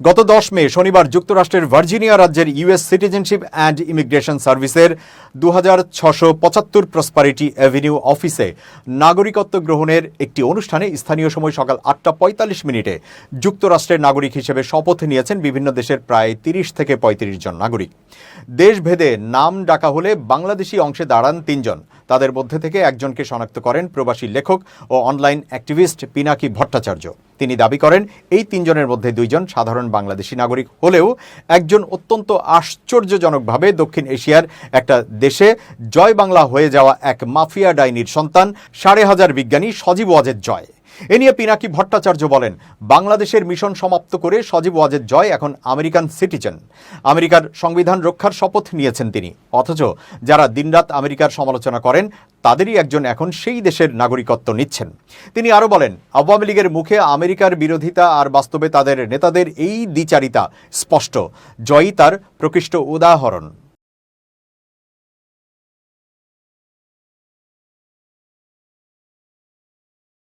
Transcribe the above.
গত 10 মে শনিবার যুক্তরাষ্ট্রের ভার্জিনিয়া রাজ্যের ইউএস সিটিজেনশিপ অ্যান্ড ইমিগ্রেশন সার্ভিসের 2675 প্রসপারিটি অ্যাভিনিউ অফিসে নাগরিকত্ব গ্রহণের একটি অনুষ্ঠানে স্থানীয় সময় সকাল 8:45 মিনিটে যুক্তরাষ্ট্রের নাগরিক হিসেবে শপথ নিয়েছেন বিভিন্ন দেশের প্রায় 30 থেকে 35 জন নাগরিক। দেশভেদে নাম ডাকা হলে বাংলাদেশি অংশে দাঁড়ান 3 জন। তাদের মধ্যে থেকে একজনকে শনাক্ত করেন প্রবাসী লেখক ও অনলাইন অ্যাক্টিভিস্ট পিনাকি ভট্টাচার্য। তিনি দাবি করেন এই 3 জনের মধ্যে 2 জন সাধারণ বাংলাদেশি নাগরিক হলেও একজন অত্যন্ত আশ্চর্যজনকভাবে দক্ষিণ এশিয়ার একটা দেশে জয় বাংলা হয়ে যাওয়া এক মাফিয়া ডাইনির সন্তান 5,500 বিজ্ঞানী সজীব ওয়াজেদ জয়। এ নিয়ে পিনাকি ভট্টাচার্য বলেন, বাংলাদেশের মিশন সমাপ্ত করে সজীব ওয়াজেদ জয় এখন আমেরিকান সিটিজেন। আমেরিকার সংবিধান রক্ষার শপথ নিয়েছেন তিনি, অথচ যারা দিনরাত আমেরিকার সমালোচনা করেন তাদেরই একজন এখন সেই দেশের নাগরিকত্ব নিচ্ছেন। তিনি আরও বলেন, আওয়ামী লীগের মুখে আমেরিকার বিরোধিতা আর বাস্তবে তাদের নেতাদের এই দ্বিচারিতা স্পষ্ট। জয়ই তার প্রকৃষ্ট উদাহরণ।